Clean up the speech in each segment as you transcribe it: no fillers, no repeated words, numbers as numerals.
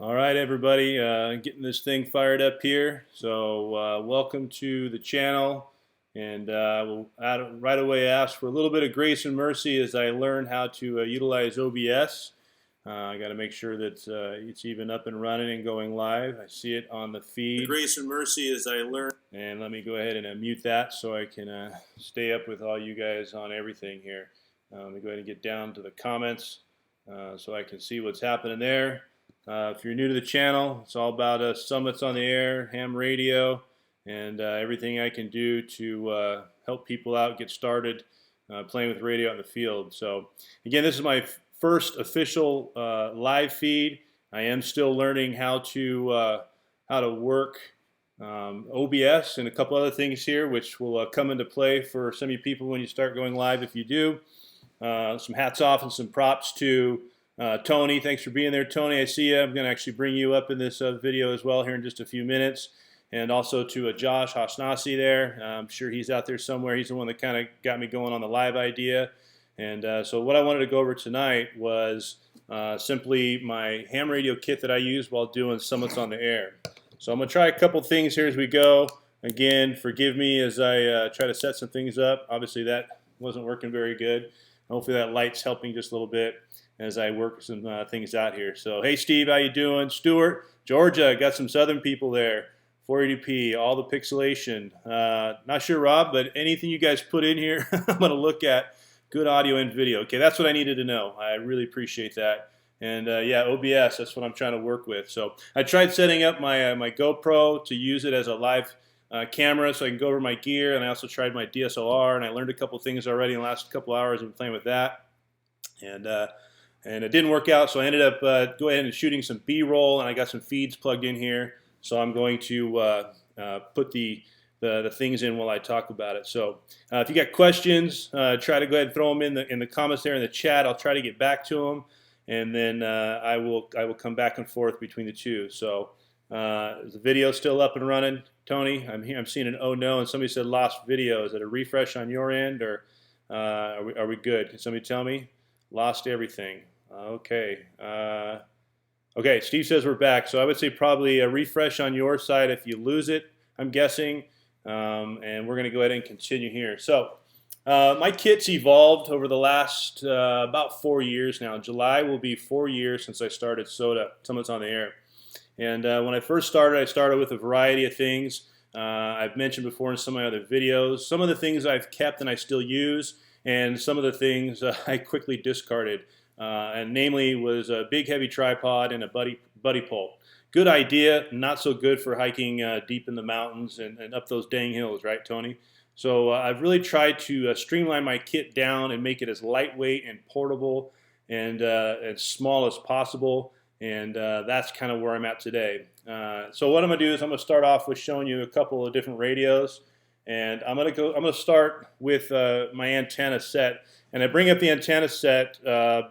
All right, everybody, getting this thing fired up here. So welcome to the channel, and we'll right away ask for a little bit of grace and mercy as I learn how to utilize OBS. I got to make sure that it's even up and running and going live. I see it on the feed. Grace and mercy as I learn. And let me go ahead and mute that so I can stay up with all you guys on everything here. Let me go ahead and get down to the comments so I can see what's happening there. If you're new to the channel, it's all about summits on the air, ham radio, and everything I can do to help people out get started playing with radio out in the field. So again, this is my first official live feed. I am still learning how to work OBS and a couple other things here, which will come into play for some of you people when you start going live. If you do, some hats off and some props to Tony. Thanks for being there, Tony. I see you. I'm going to actually bring you up in this video as well here in just a few minutes. And also to Josh Hasnasi there. I'm sure he's out there somewhere. He's the one that kind of got me going on the live idea. And so what I wanted to go over tonight was simply my ham radio kit that I use while doing summits on the air. So I'm going to try a couple things here as we go. Again, forgive me as I try to set some things up. Obviously that wasn't working very good. Hopefully that light's helping just a little bit as I work some things out here. So, hey Steve, how you doing? Stuart, Georgia, got some southern people there. 480p, all the pixelation. Not sure, Rob, but anything you guys put in here, I'm going to look at. Good audio and video. Okay, that's what I needed to know. I really appreciate that. And yeah, OBS, that's what I'm trying to work with. So I tried setting up my my GoPro to use it as a live camera so I can go over my gear, and I also tried my DSLR, and I learned a couple things already in the last couple hours of playing with that. And it didn't work out, so I ended up going ahead and shooting some B-roll, and I got some feeds plugged in here. So I'm going to put the things in while I talk about it. So if you got questions, try to go ahead and throw them in the comments there in the chat. I'll try to get back to them, and then I will come back and forth between the two. So is the video still up and running, Tony? I'm seeing an oh no, and somebody said lost video. Is it a refresh on your end, or are we good? Can somebody tell me? Lost everything. Okay. Okay, Steve says we're back. So I would say probably a refresh on your side if you lose it, I'm guessing. And we're going to go ahead and continue here. So my kit's evolved over the last about 4 years now. July will be 4 years since I started SOTA, Summits on the Air. And when I first started, I started with a variety of things. I've mentioned before in some of my other videos. Some of the things I've kept and I still use, and some of the things I quickly discarded. And namely was a big heavy tripod and a buddy pole. Good idea, not so good for hiking deep in the mountains and up those dang hills, right, Tony? So I've really tried to streamline my kit down and make it as lightweight and portable and as small as possible. And that's kind of where I'm at today. So what I'm gonna do is I'm gonna start off with showing you a couple of different radios. And I'm gonna start with my antenna set, and I bring up the antenna set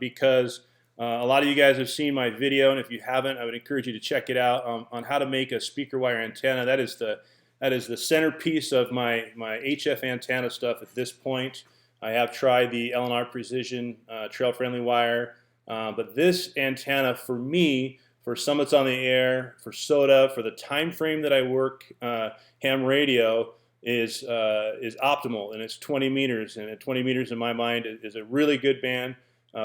because a lot of you guys have seen my video, and if you haven't, I would encourage you to check it out on how to make a speaker wire antenna. That is the centerpiece of my HF antenna stuff at this point. I have tried the L&R Precision trail-friendly wire, but this antenna for me, for Summits on the Air, for SOTA, for the time frame that I work ham radio, is optimal, and it's 20 meters, and at 20 meters in my mind is a really good band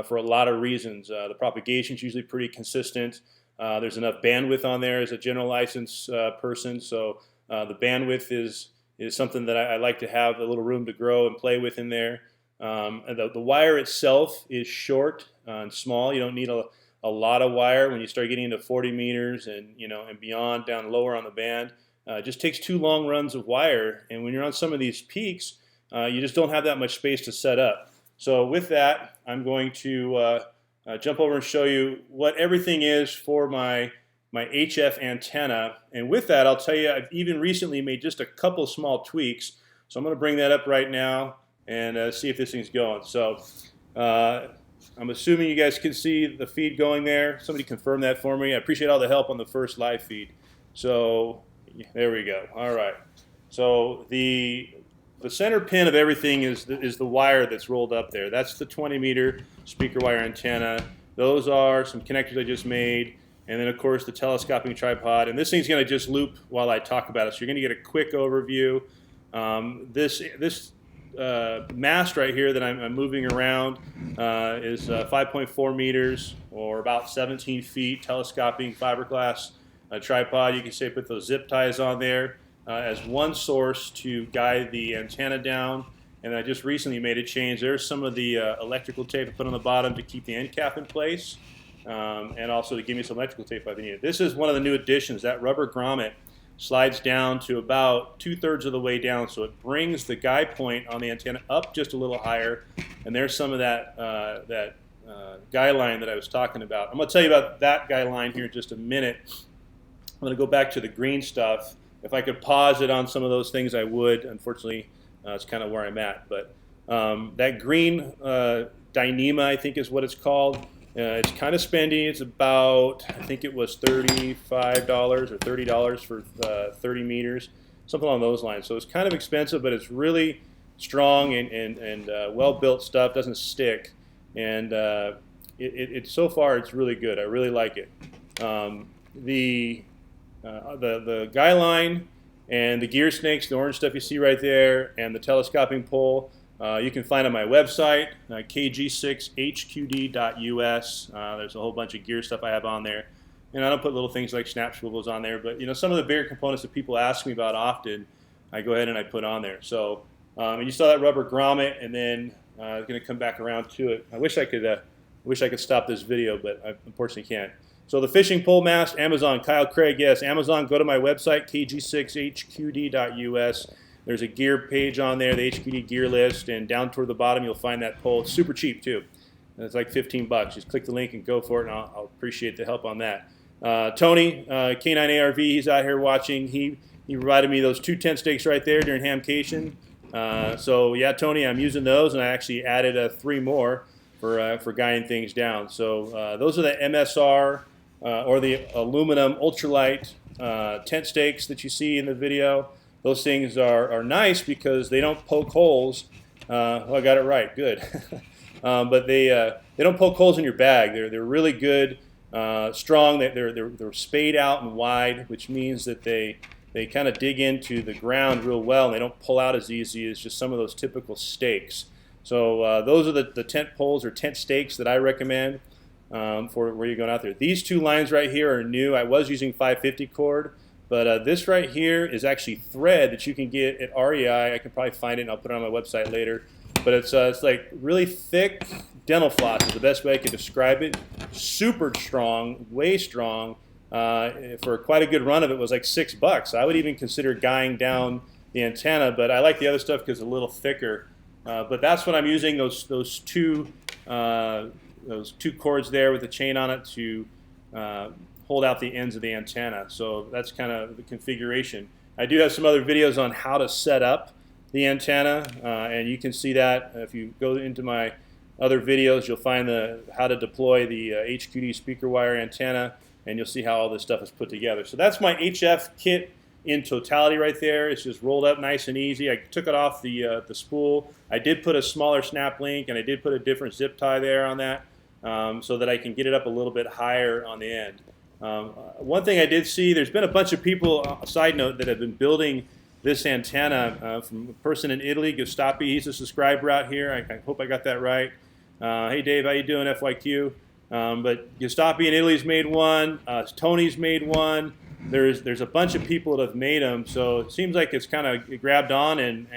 for a lot of reasons. The propagation is usually pretty consistent. There's enough bandwidth on there as a general license person, so the bandwidth is something that I like to have a little room to grow and play with in there. And the wire itself is short and small. You don't need a lot of wire when you start getting into 40 meters and and beyond, down lower on the band. It just takes 2 long runs of wire, and when you're on some of these peaks, you just don't have that much space to set up. So with that, I'm going to jump over and show you what everything is for my HF antenna. And with that, I'll tell you, I've even recently made just a couple small tweaks. So I'm going to bring that up right now and see if this thing's going. So I'm assuming you guys can see the feed going there. Somebody confirm that for me. I appreciate all the help on the first live feed. So there we go. All right. So the center pin of everything is the wire that's rolled up there. That's the 20-meter speaker wire antenna. Those are some connectors I just made. and then of course the telescoping tripod. And this thing's going to just loop while I talk about it, so you're going to get a quick overview. This mast right here that I'm moving around is 5.4 meters, or about 17 feet, telescoping fiberglass tripod. You can say put those zip ties on there as one source to guide the antenna down. And I just recently made a change. There's some of the electrical tape I put on the bottom to keep the end cap in place, and also to give me some electrical tape if I need it. This is one of the new additions. That rubber grommet slides down to about 2/3 of the way down, so it brings the guide point on the antenna up just a little higher. And there's some of that guy line that I was talking about. I'm going to tell you about that guy line here in just a minute. I'm going to go back to the green stuff. If I could pause it on some of those things, I would. Unfortunately, it's kind of where I'm at. But that green Dyneema, I think is what it's called. It's kind of spendy. It's about, I think it was $35 or $30 for 30 meters, something along those lines. So it's kind of expensive, but it's really strong and well-built stuff. Doesn't stick, and so far it's really good. I really like it. The guy line and the gear snakes, the orange stuff you see right there, and the telescoping pole, you can find on my website, KG6HQD.us. There's a whole bunch of gear stuff I have on there. And I don't put little things like snap swivels on there, but some of the bigger components that people ask me about often, I go ahead and I put on there. So, and you saw that rubber grommet, and then I'm going to come back around to it. I wish I could stop this video, but I unfortunately can't. So the fishing pole mast, Amazon, Kyle Craig, yes, Amazon. Go to my website, KG6HQD.us. There's a gear page on there, the HQD gear list, and down toward the bottom you'll find that pole. It's super cheap too. It's like 15 bucks. Just click the link and go for it, and I'll appreciate the help on that. Tony, K9ARV, he's out here watching. He provided me those 2 tent stakes right there during hamcation. So yeah, Tony, I'm using those, and I actually added 3 more for guiding things down. So those are the MSR or the aluminum ultralight tent stakes that you see in the video. Those things are nice because they don't poke holes. Oh, I got it right. Good. But they don't poke holes in your bag. They're really good, strong. They're spayed out and wide, which means that they kind of dig into the ground real well, and they don't pull out as easy as just some of those typical stakes. So those are the tent poles or tent stakes that I recommend for where you're going out there. These 2 lines right here are new. I was using 550 cord. But this right here is actually thread that you can get at REI. I can probably find it, and I'll put it on my website later. But it's like really thick dental floss is the best way I could describe it. Super strong, way strong. For quite a good run of it was like $6. I would even consider guying down the antenna, but I like the other stuff because it's a little thicker. But that's what I'm using, those two cords there with the chain on it to hold out the ends of the antenna. So that's kind of the configuration. I do have some other videos on how to set up the antenna, and you can see that if you go into my other videos. You'll find how to deploy the HQD speaker wire antenna, and you'll see how all this stuff is put together. So that's my HF kit in totality right there. It's just rolled up nice and easy. I took it off the spool. I did put a smaller snap link, and I did put a different zip tie there on that so that I can get it up a little bit higher on the end. One thing I did see, there's been a bunch of people, side note, that have been building this antenna from a person in Italy, Gustapi. He's a subscriber out here. I hope I got that right. Hey Dave, how you doing, FYQ? But Gustapi in Italy's made one. Tony's made one. There's a bunch of people that have made them. So it seems like it's kind of grabbed on, and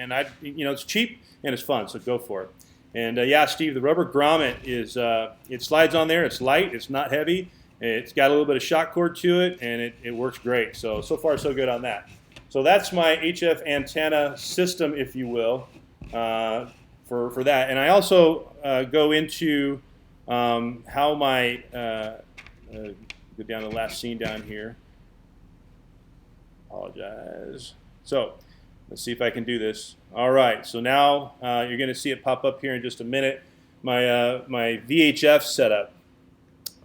it's cheap and it's fun. So go for it. And yeah, Steve, the rubber grommet is it slides on there. It's light. It's not heavy. It's got a little bit of shock cord to it, and it works great. So far, so good on that. So that's my HF antenna system, if you will, for that. And I also go into how my, go down to the last scene down here. Apologize. So let's see if I can do this. All right, so now you're going to see it pop up here in just a minute. My VHF setup.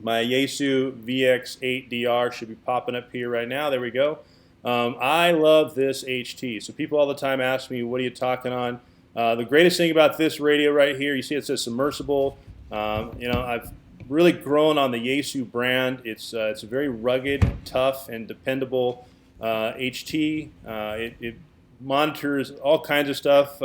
My Yaesu VX8DR should be popping up here right now. There we go. I love this HT. So people all the time ask me, what are you talking on? The greatest thing about this radio right here, you see it says submersible. I've really grown on the Yaesu brand. It's a very rugged, tough, and dependable HT. It monitors all kinds of stuff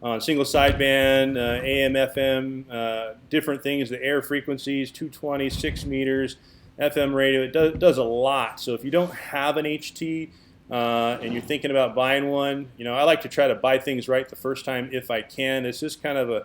on single sideband, AM, FM, different things, the air frequencies, 220, 6 meters, FM radio. It does a lot. So if you don't have an HT and you're thinking about buying one, I like to try to buy things right the first time if I can. It's just kind of a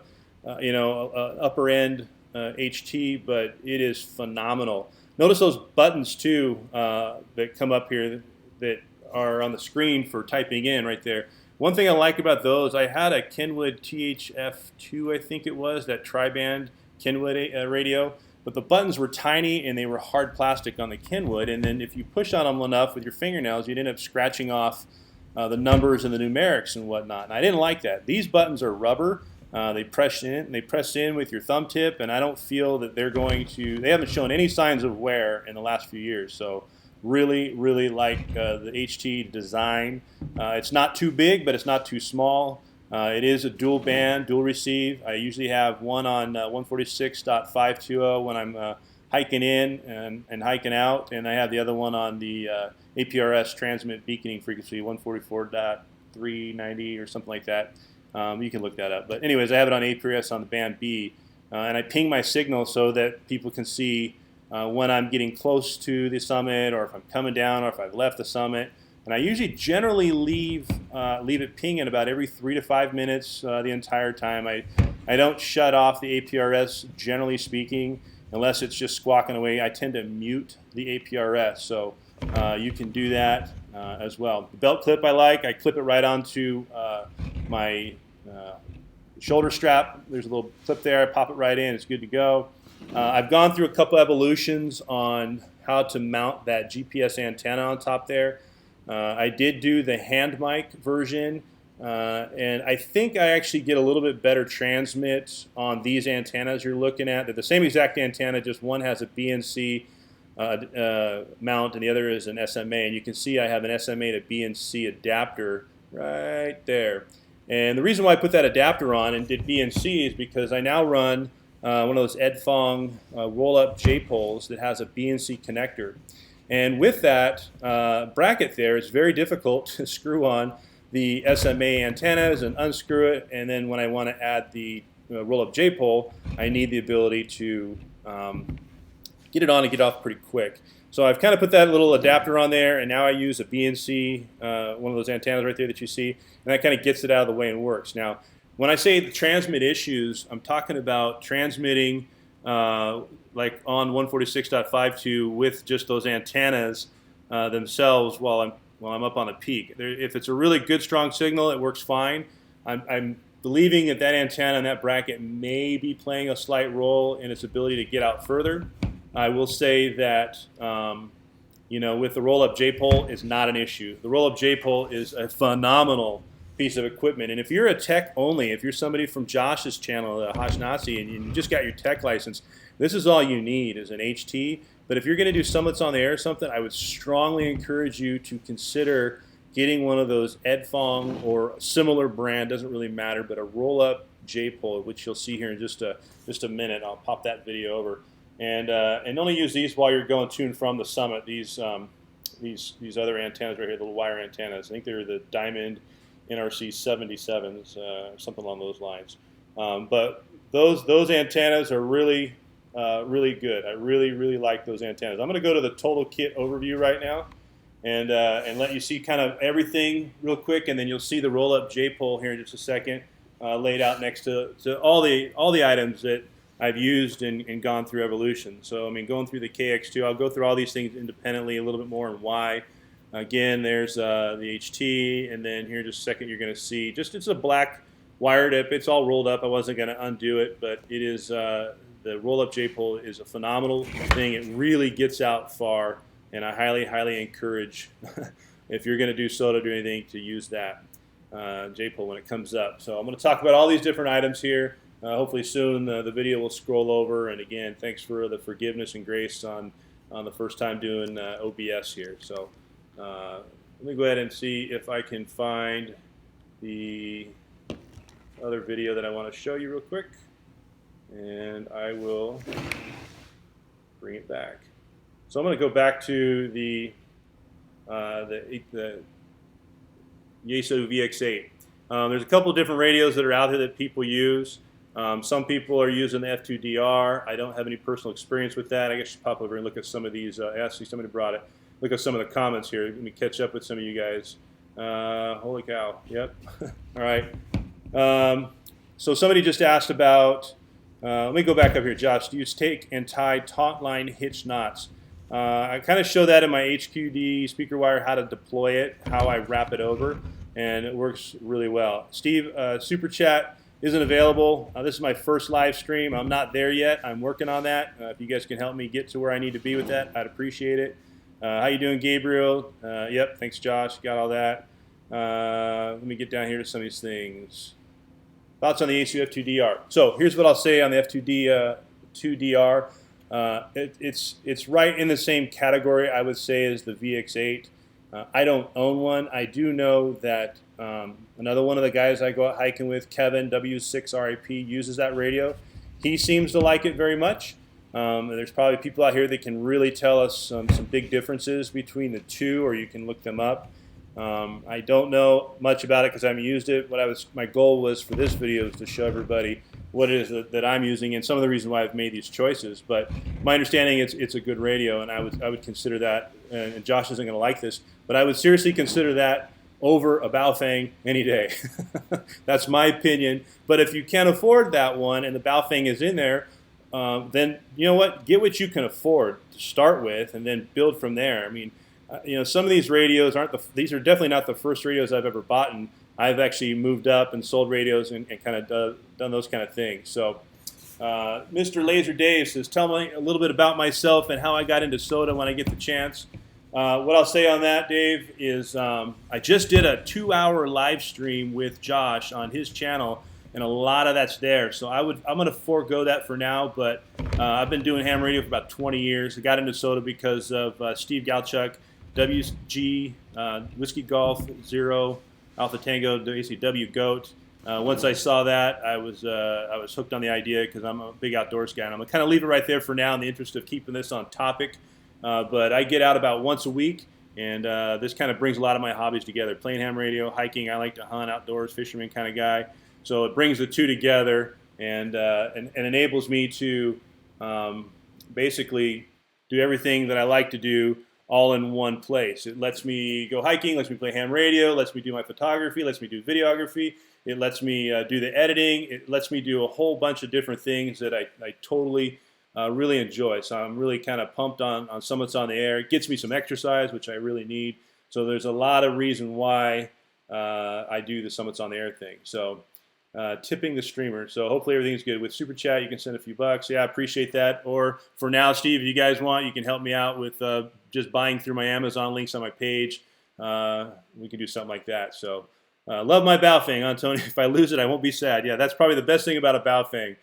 upper end HT, but it is phenomenal. Notice those buttons too that come up here that are on the screen for typing in right there. One thing I like about those, I had a Kenwood THF2, I think it was, that tri-band Kenwood radio, but the buttons were tiny and they were hard plastic on the Kenwood, and then if you push on them enough with your fingernails, you'd end up scratching off the numbers and the numerics and whatnot. And I didn't like that. These buttons are rubber. They press in with your thumb tip, and I don't feel that they haven't shown any signs of wear in the last few years. So really, really like the HT design. It's not too big, but it's not too small. It is a dual band, dual receive. I usually have one on 146.520 when I'm hiking in and hiking out, and I have the other one on the APRS transmit beaconing frequency, 144.390 or something like that. You can look that up. But anyways, I have it on APRS on the band B, and I ping my signal so that people can see when I'm getting close to the summit, or if I'm coming down, or if I've left the summit. And I usually generally leave it pinging about every 3 to 5 minutes the entire time. I don't shut off the APRS, generally speaking, unless it's just squawking away. I tend to mute the APRS, so you can do that as well. The belt clip I clip it right onto my shoulder strap. There's a little clip there. I pop it right in. It's good to go. I've gone through a couple evolutions on how to mount that GPS antenna on top there. I did do the hand mic version, and I think I actually get a little bit better transmit on these antennas you're looking at. They're the same exact antenna, just one has a BNC mount and the other is an SMA. And you can see I have an SMA to BNC adapter right there. And the reason why I put that adapter on and did BNC is because I now run one of those Edfong roll-up J-poles that has a BNC connector. And with that bracket there, it's very difficult to screw on the SMA antennas and unscrew it. And then when I want to add the roll-up J-pole, I need the ability to get it on and get off pretty quick. So I've kind of put that little adapter on there, and now I use a BNC, one of those antennas right there that you see, and that kind of gets it out of the way and works. Now, when I say the transmit issues, I'm talking about transmitting like on 146.52 with just those antennas themselves while I'm up on the peak. If it's a really good strong signal, it works fine. I'm believing that antenna and that bracket may be playing a slight role in its ability to get out further. I will say that with the roll-up J-pole, it's not an issue. The roll-up J-pole is a phenomenal piece of equipment, and if you're a tech only, if you're somebody from Josh's channel, Hashnasi, and you just got your tech license, this is all you need is an HT. But if you're going to do summits on the air or something, I would strongly encourage you to consider getting one of those Edfong or similar brand, doesn't really matter, but a roll-up J-pole, which you'll see here in just a minute. I'll pop that video over. And only use these while you're going to and from the summit. These other antennas right here, the little wire antennas. I think they're the Diamond NRC 77s, something along those lines. But those antennas are really good. I really like those antennas. I'm going to go to the total kit overview right now, and let you see kind of everything real quick, and then you'll see the roll-up J-pole here in just a second, laid out next to all the items that I've used and gone through evolution. So I mean, going through the KX2, I'll go through all these things independently a little bit more and why. Again, there's the HT, and then here in just a second you're going to see it's a black wire tip. It's all rolled up. I wasn't going to undo it, but it is the roll-up J-pole is a phenomenal thing. It really gets out far, and I highly encourage if you're going to do SOTA, do anything, to use that J-pole when it comes up. So I'm going to talk about all these different items here. Hopefully soon the video will scroll over, and again, thanks for the forgiveness and grace on the first time doing OBS here. So let me go ahead and see if I can find the other video that I want to show you real quick, and I will bring it back. So I'm going to go back to the Yaesu VX8. There's a couple of different radios that are out there that people use. Some people are using the F2DR. I don't have any personal experience with that. I guess you pop over and look at some of these. Actually, somebody brought it. Look at some of the comments here. Let me catch up with some of you guys. Holy cow. Yep. All right. So somebody just asked about, let me go back up here, Josh. Do you take and tie taut line hitch knots? I kind of show that in my HQD speaker wire, how to deploy it, how I wrap it over, and it works really well. Steve, Super Chat isn't available. This is my first live stream. I'm not there yet. I'm working on that. If you guys can help me get to where I need to be with that, I'd appreciate it. How you doing, Gabriel? Yep, thanks, Josh. Got all that. Let me get down here to some of these things. Thoughts on the Yaesu F2DR. So here's what I'll say on the F2DR. It's right in the same category, I would say, as the VX8. I don't own one. I do know that another one of the guys I go out hiking with, Kevin, W6RIP, uses that radio. He seems to like it very much. There's probably people out here that can really tell us some big differences between the two, or you can look them up. I don't know much about it because I haven't used it. My goal was for this video is to show everybody what it is that I'm using and some of the reasons why I've made these choices. But my understanding it's a good radio, and I would consider that. And Josh isn't going to like this, but I would seriously consider that over a Baofeng any day. That's my opinion. But if you can't afford that one and the Baofeng is in there, then you know what? Get what you can afford to start with, and then build from there. I mean, some of these radios these are definitely not the first radios I've ever bought, and I've actually moved up and sold radios and kind of done those kind of things. So Mr. Laser Dave says, tell me a little bit about myself and how I got into SOTA when I get the chance. What I'll say on that, Dave, is I just did a 2-hour live stream with Josh on his channel, and a lot of that's there. So I'm going to forego that for now, but I've been doing ham radio for about 20 years. I got into SOTA because of Steve Galchuk, WG, Whiskey Golf, 0, Alpha Tango, ACW Goat. Once I saw that, I was hooked on the idea because I'm a big outdoors guy. And I'm going to kind of leave it right there for now in the interest of keeping this on topic. But I get out about once a week, and this kind of brings a lot of my hobbies together. Playing ham radio, hiking, I like to hunt, outdoors, fisherman kind of guy. So it brings the two together and enables me to basically do everything that I like to do all in one place. It lets me go hiking, lets me play ham radio, lets me do my photography, lets me do videography. It lets me do the editing. It lets me do a whole bunch of different things that I totally really enjoy. So I'm really kind of pumped on Summits on the Air. It gets me some exercise, which I really need. So there's a lot of reason why I do the Summits on the Air thing. So tipping the streamer. So hopefully everything's good. With Super Chat, you can send a few bucks. Yeah, I appreciate that. Or for now, Steve, if you guys want, you can help me out with just buying through my Amazon links on my page. We can do something like that. So love my Baofeng, huh, Tony? If I lose it, I won't be sad. Yeah, that's probably the best thing about a Baofeng.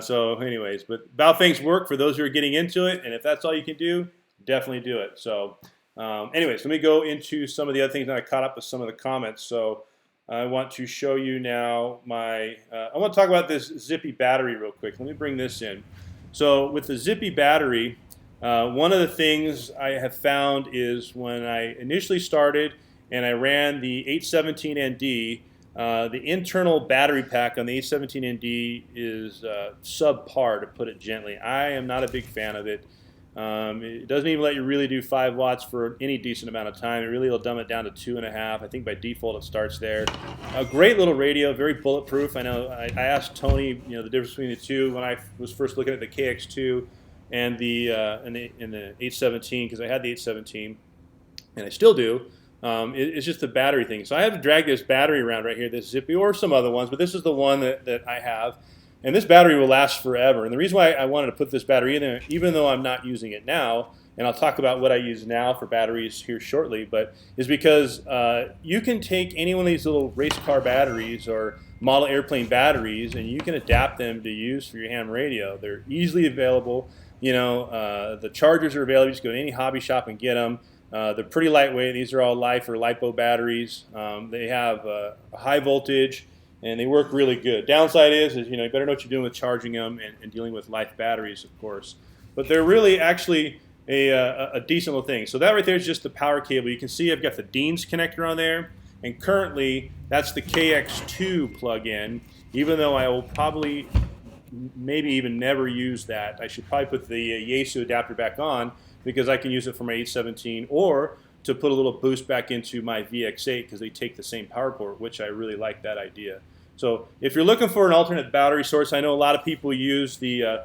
So anyways, but Baofengs work for those who are getting into it. And if that's all you can do, definitely do it. So anyways, let me go into some of the other things that I caught up with some of the comments. So I want to show you now I want to talk about this Zippy battery real quick. Let me bring this in. So with the Zippy battery, one of the things I have found is when I initially started and I ran the 817ND, the internal battery pack on the 817ND is subpar, to put it gently. I am not a big fan of it. It doesn't even let you really do 5 watts for any decent amount of time. It really will dumb it down to 2.5. I think by default it starts there. A great little radio, very bulletproof. I know I asked Tony, the difference between the two when I was first looking at the KX2 and the 817, because I had the 817, and I still do. It's just the battery thing. So I have to drag this battery around right here, this Zippy, or some other ones, but this is the one that I have. And this battery will last forever. And the reason why I wanted to put this battery in there, even though I'm not using it now, and I'll talk about what I use now for batteries here shortly, but is because you can take any one of these little race car batteries or model airplane batteries, and you can adapt them to use for your ham radio. They're easily available. The chargers are available. You just go to any hobby shop and get them. They're pretty lightweight. These are all life or LiPo batteries. They have a high voltage, and they work really good. Downside is you better know what you're doing with charging them and dealing with life batteries, of course. but they're really actually a decent little thing. So that right there is just the power cable. You can see I've got the Dean's connector on there, and currently that's the KX2 plug-in, even though I will probably maybe even never use that. I should probably put the Yaesu adapter back on because I can use it for my 817 or to put a little boost back into my VX8 because they take the same power port, which I really like that idea. So if you're looking for an alternate battery source, I know a lot of people use the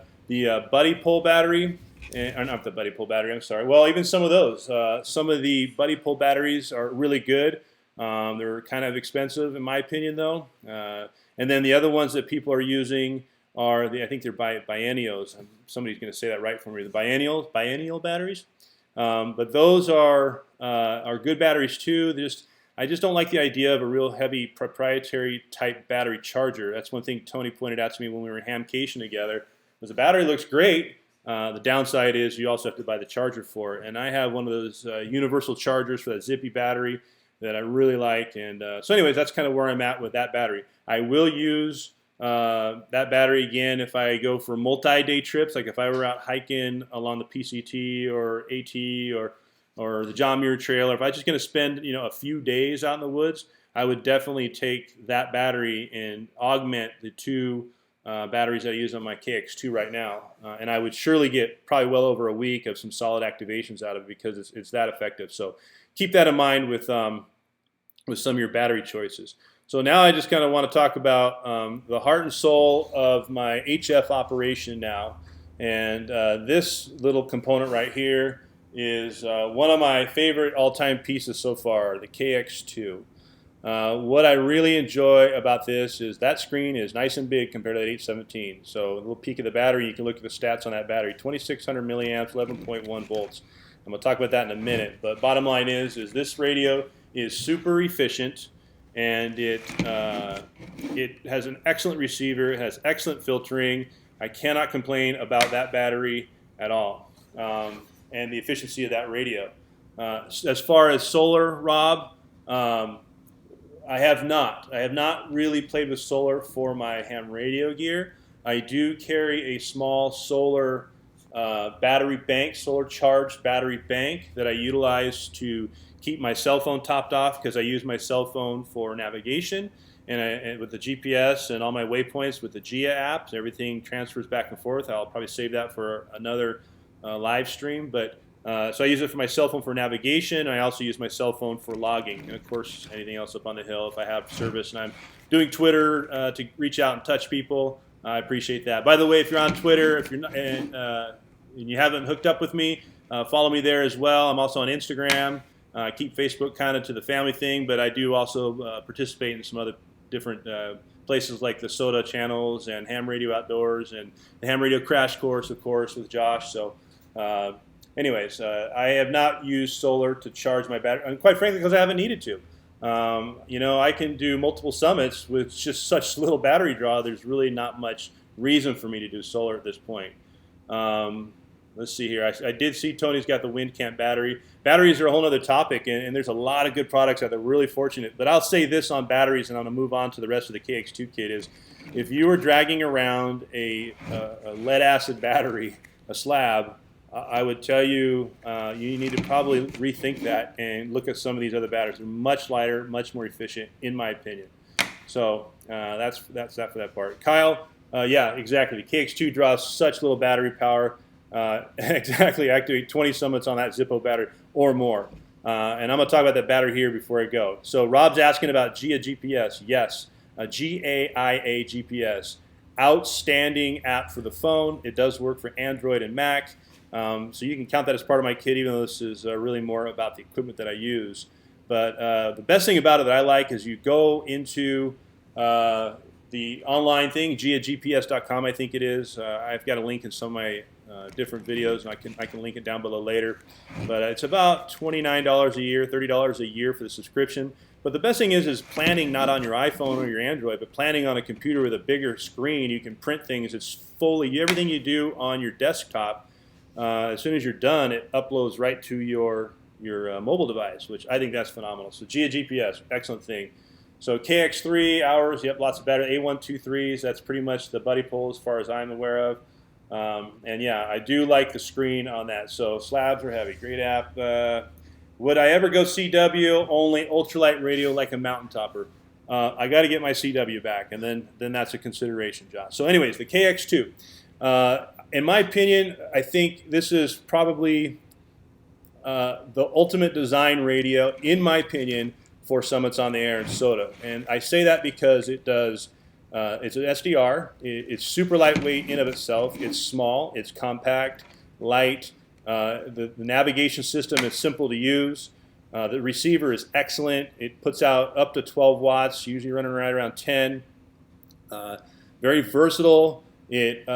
Buddy Pull battery, or not the Buddy Pull battery, I'm sorry. Well, even some of those. Some of the Buddy Pull batteries are really good. They're kind of expensive in my opinion though. And then the other ones that people are using are I think they're biennials. Somebody's going to say that right for me. The biennial batteries. But those are good batteries too. I just don't like the idea of a real heavy proprietary type battery charger. That's one thing Tony pointed out to me when we were in Hamcation together. Was the battery looks great. The downside is you also have to buy the charger for it. And I have one of those universal chargers for that Zippy battery that I really like. And so anyways, that's kind of where I'm at with that battery. I will use that battery again if I go for multi-day trips, like if I were out hiking along the PCT or AT or the John Muir Trail, or if I'm just going to spend a few days out in the woods, I would definitely take that battery and augment the two batteries I use on my KX2 right now, and I would surely get probably well over a week of some solid activations out of it because it's that effective. So keep that in mind with some of your battery choices. So now I just kind of want to talk about the heart and soul of my HF operation now. And this little component right here is one of my favorite all-time pieces so far, the KX2. What I really enjoy about this is that screen is nice and big compared to that 817. So a little peek of the battery, you can look at the stats on that battery. 2600 milliamps, 11.1 volts. I'm going to talk about that in a minute. But bottom line is this radio is super efficient. And it has an excellent receiver. It has excellent filtering. I cannot complain about that battery at all, and the efficiency of that radio. As far as solar, Rob, I have not. I have not really played with solar for my ham radio gear. I do carry a small solar battery bank, solar charged battery bank that I utilize to keep my cell phone topped off because I use my cell phone for navigation and with the GPS and all my waypoints with the GIA apps. Everything transfers back and forth. I'll probably save that for another live stream. But so I use it for my cell phone for navigation. I also use my cell phone for logging, and of course anything else up on the hill if I have service and I'm doing Twitter to reach out and touch people. I appreciate that. By the way, if you're on Twitter, if you're not, and you haven't hooked up with me, follow me there as well. I'm also on Instagram. I keep Facebook kind of to the family thing, but I do also participate in some other different places like the SOTA channels and Ham Radio Outdoors and the Ham Radio Crash Course, of course, with Josh. So anyways, I have not used solar to charge my battery, and quite frankly, because I haven't needed to. I can do multiple summits with just such little battery draw. There's really not much reason for me to do solar at this point. Let's see here. I did see Tony's got the WindCamp battery. Batteries are a whole other topic, and there's a lot of good products out there. Really fortunate. But I'll say this on batteries, and I'm going to move on to the rest of the KX2 kit, is if you were dragging around a lead-acid battery, a slab, I would tell you you need to probably rethink that and look at some of these other batteries. They're much lighter, much more efficient, in my opinion. So that's that for that part. Kyle, yeah, exactly. The KX2 draws such little battery power. Exactly, I activate 20 summits on that Zippo battery or more. And I'm going to talk about that battery here before I go. So Rob's asking about GIA GPS. Yes, GAIA GPS. Outstanding app for the phone. It does work for Android and Mac. So you can count that as part of my kit, even though this is really more about the equipment that I use. But the best thing about it that I like is you go into the online thing, giagps.com, I think it is. I've got a link in some of my different videos, and I can link it down below later. But it's about $29 a year, $30 a year for the subscription. But the best thing is planning not on your iPhone or your Android, but planning on a computer with a bigger screen. You can print things. It's fully everything you do on your desktop. As soon as you're done, it uploads right to your mobile device, which I think that's phenomenal. So GIA GPS, excellent thing. So KX3 hours, yep, lots of battery. A123s, that's pretty much the buddy pull as far as I'm aware of. And yeah, I do like the screen on that. So slabs are heavy. Great app. Would I ever go CW? Only ultralight radio like a mountain topper. I got to get my CW back, and then that's a consideration, Josh. So anyways, the KX2. In my opinion, I think this is probably the ultimate design radio, in my opinion, for Summits on the Air and SOTA. And I say that because it does, it's an SDR. It's super lightweight in of itself. It's small. It's compact, light. The navigation system is simple to use. The receiver is excellent. It puts out up to 12 watts, usually running right around 10. Very versatile. It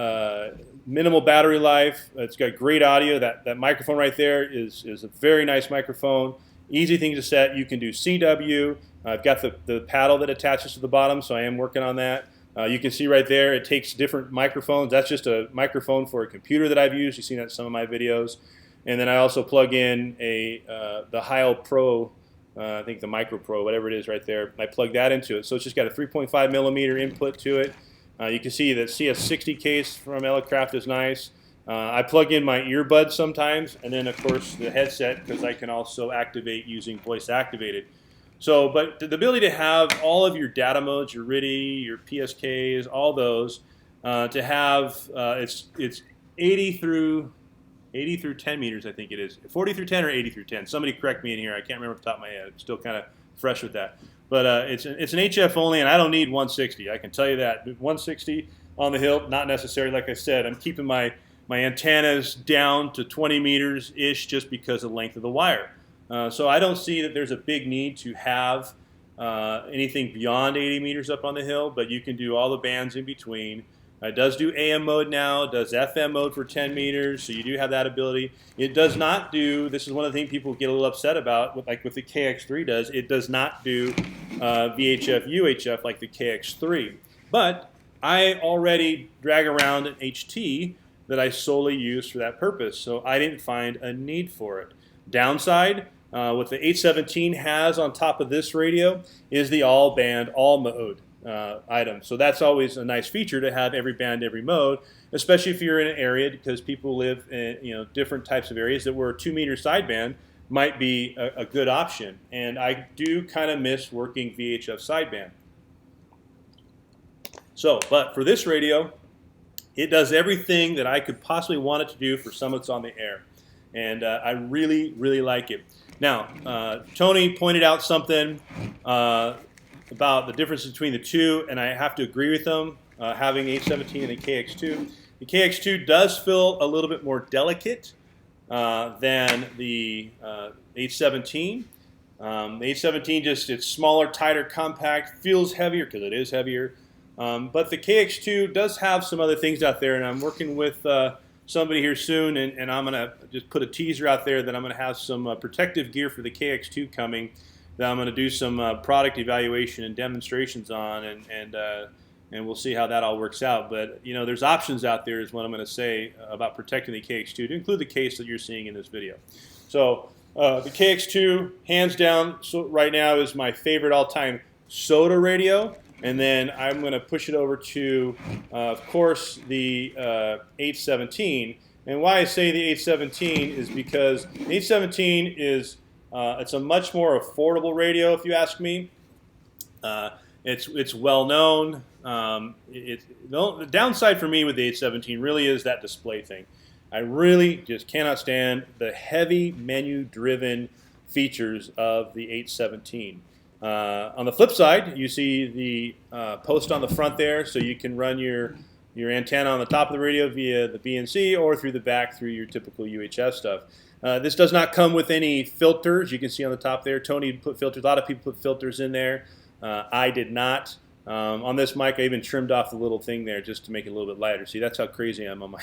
minimal battery life. It's got great audio. That microphone right there is a very nice microphone. Easy thing to set. You can do CW. I've got the paddle that attaches to the bottom, so I am working on that. You can see right there it takes different microphones. That's just a microphone for a computer that I've used. You've seen that in some of my videos. And then I also plug in the Heil Pro, I think the Micro Pro, whatever it is right there. I plug that into it. So it's just got a 3.5 millimeter input to it. You can see that CS60 case from Elecraft is nice. I plug in my earbuds sometimes, and then of course the headset, because I can also activate using voice activated. So, but the ability to have all of your data modes, your RTTY, your PSKs, all those, to have it's 80 through 10 meters, I think it is. 40 through 10 or 80 through 10. Somebody correct me in here. I can't remember off the top of my head. I'm still kind of fresh with that. But it's an HF only, and I don't need 160. I can tell you that. 160 on the hilt, not necessary. Like I said, I'm keeping my antennas down to 20 meters-ish just because of the length of the wire. So I don't see that there's a big need to have anything beyond 80 meters up on the hill, but you can do all the bands in between. It does do AM mode now. It does FM mode for 10 meters, so you do have that ability. It does not do, this is one of the things people get a little upset about, like with the KX3 does, it does not do VHF, UHF like the KX3. But I already drag around an HT that I solely use for that purpose, so I didn't find a need for it. Downside, what the 817 has on top of this radio is the all band, all mode item. So that's always a nice feature to have every band, every mode, especially if you're in an area, because people live in different types of areas that where a 2 meter sideband might be a good option. And I do kind of miss working VHF sideband. So, but for this radio, it does everything that I could possibly want it to do for Summits on the Air. And I really, really like it. Now, Tony pointed out something about the difference between the two, and I have to agree with them, having 817 and the KX2. The KX2 does feel a little bit more delicate than the 817. The 817 it's smaller, tighter, compact, feels heavier because it is heavier. But the KX2 does have some other things out there, and I'm working with somebody here soon, and I'm going to just put a teaser out there that I'm going to have some protective gear for the KX2 coming that I'm going to do some product evaluation and demonstrations on, and we'll see how that all works out. But there's options out there is what I'm going to say about protecting the KX2, to include the case that you're seeing in this video. So the KX2, hands down, so right now is my favorite all-time SOTA radio. And then I'm going to push it over to, of course, the 817. And why I say the 817 is because the 817 is it's a much more affordable radio, if you ask me. It's well known. The downside for me with the 817 really is that display thing. I really just cannot stand the heavy menu-driven features of the 817. On the flip side, you see the post on the front there, so you can run your antenna on the top of the radio via the BNC or through the back through your typical UHF stuff. This does not come with any filters. You can see on the top there, Tony put filters. A lot of people put filters in there. I did not. On this mic, I even trimmed off the little thing there just to make it a little bit lighter. See, that's how crazy I am on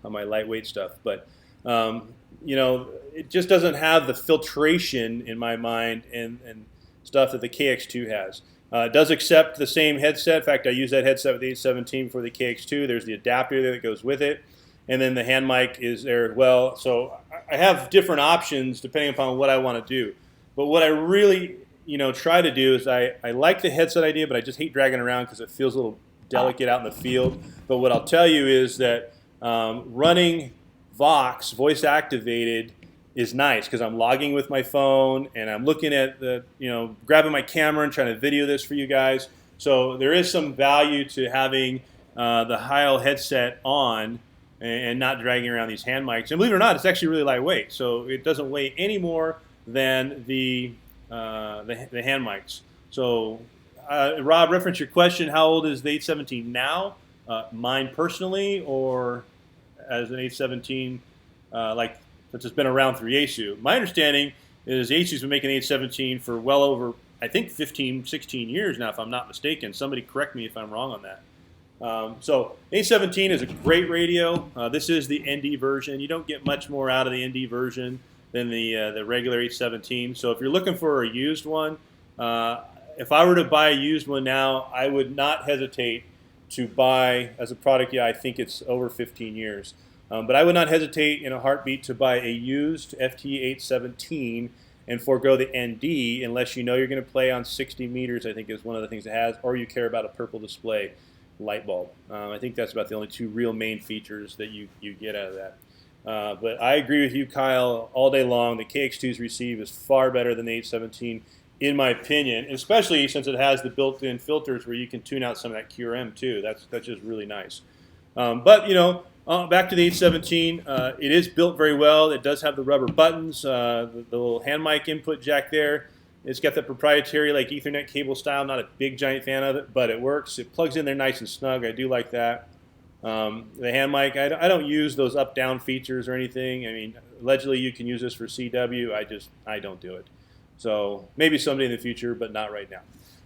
my lightweight stuff. But it just doesn't have the filtration in my mind and stuff that the KX2 has. It does accept the same headset. In fact, I use that headset with the 817 for the KX2. There's the adapter there that goes with it. And then the hand mic is there as well. So I have different options depending upon what I want to do. But what I really try to do is I like the headset idea, but I just hate dragging around because it feels a little delicate out in the field. But what I'll tell you is that Running Vox, voice activated, is nice because I'm logging with my phone and I'm looking at the, grabbing my camera and trying to video this for you guys. So there is some value to having the Heil headset on and not dragging around these hand mics. And believe it or not, it's actually really lightweight. So it doesn't weigh any more than the hand mics. So Rob, reference your question. How old is the 817 now? Mine personally, or as an 817, like that's just been around through Yaesu. My understanding is Yaesu's been making 817 for well over, I think, 15, 16 years now, if I'm not mistaken. Somebody correct me if I'm wrong on that. So 817 is a great radio. This is the ND version. You don't get much more out of the ND version than the regular 817. So if you're looking for a used one, if I were to buy a used one now, I would not hesitate to buy as a product. Yeah, I think it's over 15 years. But I would not hesitate in a heartbeat to buy a used FT817 and forego the ND unless you know you're going to play on 60 meters, I think is one of the things it has, or you care about a purple display light bulb. I think that's about the only two real main features that you get out of that. But I agree with you, Kyle, all day long. The KX2's receive is far better than the 817, in my opinion, especially since it has the built-in filters where you can tune out some of that QRM too. That's just really nice. But back to the 817, it is built very well. It does have the rubber buttons, the little hand mic input jack there. It's got the proprietary like Ethernet cable style. Not a big giant fan of it, but it works. It plugs in there nice and snug. I do like that. The hand mic, I don't use those up-down features or anything. I mean, allegedly you can use this for CW. I don't do it. So maybe someday in the future, but not right now.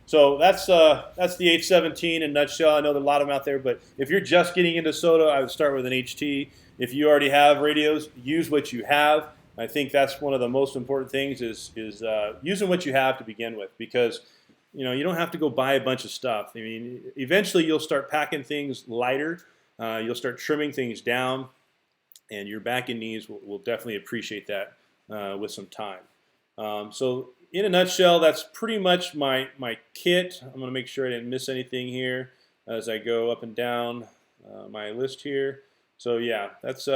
So that's the 817 in a nutshell. I know there are a lot of them out there, but if you're just getting into SOTA, I would start with an HT. If you already have radios, use what you have. I think that's one of the most important things is using what you have to begin with, because you don't have to go buy a bunch of stuff. I mean, eventually you'll start packing things lighter. You'll start trimming things down, and your back and knees will definitely appreciate that with some time. So in a nutshell, that's pretty much my kit. I'm going to make sure I didn't miss anything here as I go up and down my list here. So yeah, that's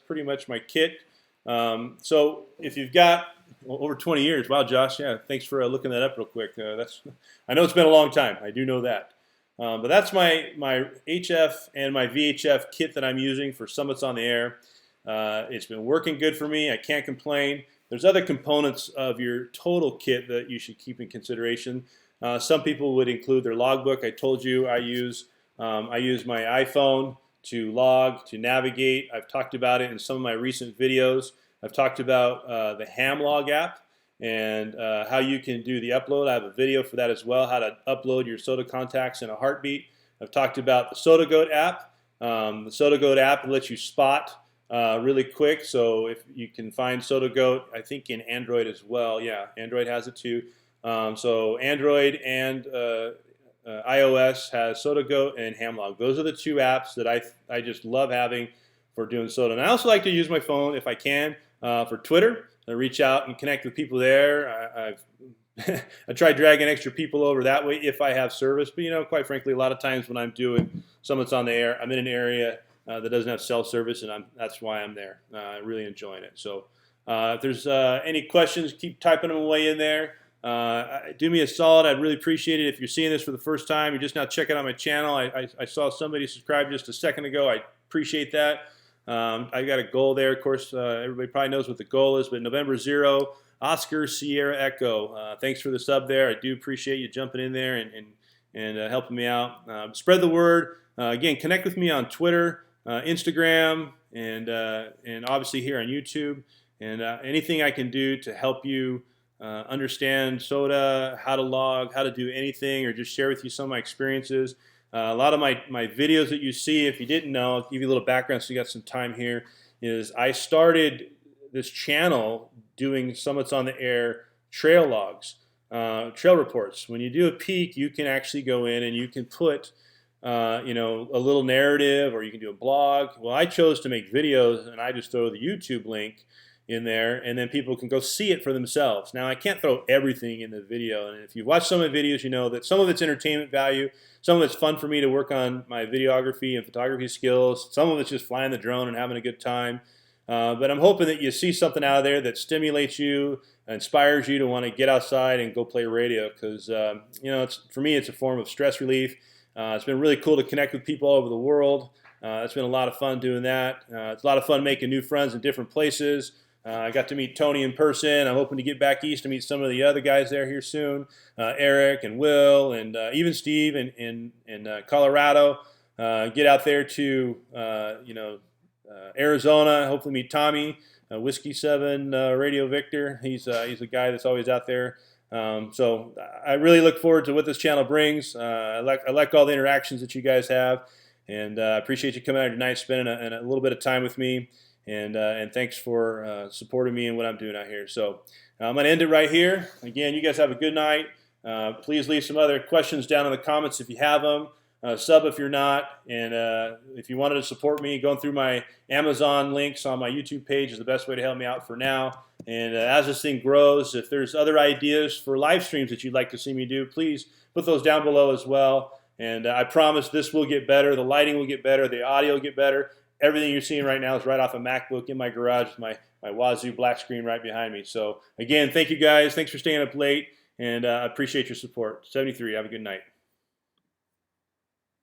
pretty much my kit. So if you've got over 20 years, wow, Josh, yeah, thanks for looking that up real quick. I know it's been a long time. I do know that. But that's my HF and my VHF kit that I'm using for Summits on the Air. It's been working good for me. I can't complain. There's other components of your total kit that you should keep in consideration. Some people would include their logbook. I told you I use my iPhone to log, to navigate. I've talked about it in some of my recent videos. I've talked about the Hamlog app and how you can do the upload. I have a video for that as well, how to upload your SOTA contacts in a heartbeat. I've talked about the SOTAGoat app. The SOTAGoat app lets you spot really quick. So if you can find SOTAGoat, I think in Android as well. Yeah, Android has it too. So Android and iOS has SOTAGoat and Hamlog. Those are the two apps that I just love having for doing SOTA. And I also like to use my phone if I can for Twitter. I reach out and connect with people there. I try dragging extra people over that way if I have service. But quite frankly, a lot of times when I'm doing Summits on the Air, I'm in an area that doesn't have cell service, and that's why I'm there. Really enjoying it. So if there's any questions, keep typing them away in there. Do me a solid. I'd really appreciate it if you're seeing this for the first time. You're just now checking out my channel. I saw somebody subscribe just a second ago. I appreciate that. I got a goal there. Of course, everybody probably knows what the goal is, but November 0, Oscar Sierra Echo. Thanks for the sub there. I do appreciate you jumping in there and helping me out. Spread the word. Again, connect with me on Twitter, Instagram, and obviously here on YouTube. And anything I can do to help you understand SOTA, how to log, how to do anything, or just share with you some of my experiences. A lot of my videos that you see, if you didn't know, I'll give you a little background so you got some time here, is I started this channel doing Summits on the Air trail logs, trail reports. When you do a peak, you can actually go in and you can put a little narrative, or you can do a blog. Well, I chose to make videos, and I just throw the YouTube link in there, and then people can go see it for themselves. Now, I can't throw everything in the video, and if you've watched some of the videos, you know that some of it's entertainment value, some of it's fun for me to work on my videography and photography skills, some of it's just flying the drone and having a good time. But I'm hoping that you see something out of there that stimulates you, inspires you to want to get outside and go play radio, because you know, for me, it's a form of stress relief. It's been really cool to connect with people all over the world. It's been a lot of fun doing that. It's a lot of fun making new friends in different places. I got to meet Tony in person. I'm hoping to get back east to meet some of the other guys there here soon. Eric and Will and even Steve in Colorado. Get out there to Arizona. Hopefully meet Tommy, Whiskey 7 Radio Victor. He's a guy that's always out there. So I really look forward to what this channel brings. I like all the interactions that you guys have, and I appreciate you coming out tonight, spending a little bit of time with me. And thanks for supporting me and what I'm doing out here. So I'm going to end it right here. Again, you guys have a good night. Please leave some other questions down in the comments if you have them. Sub if you're not. And if you wanted to support me, going through my Amazon links on my YouTube page is the best way to help me out for now. And as this thing grows, if there's other ideas for live streams that you'd like to see me do, please put those down below as well. And I promise this will get better. The lighting will get better. The audio will get better. Everything you're seeing right now is right off a MacBook in my garage with my Wazoo black screen right behind me. So again, thank you guys. Thanks for staying up late, and I appreciate your support. 73, have a good night.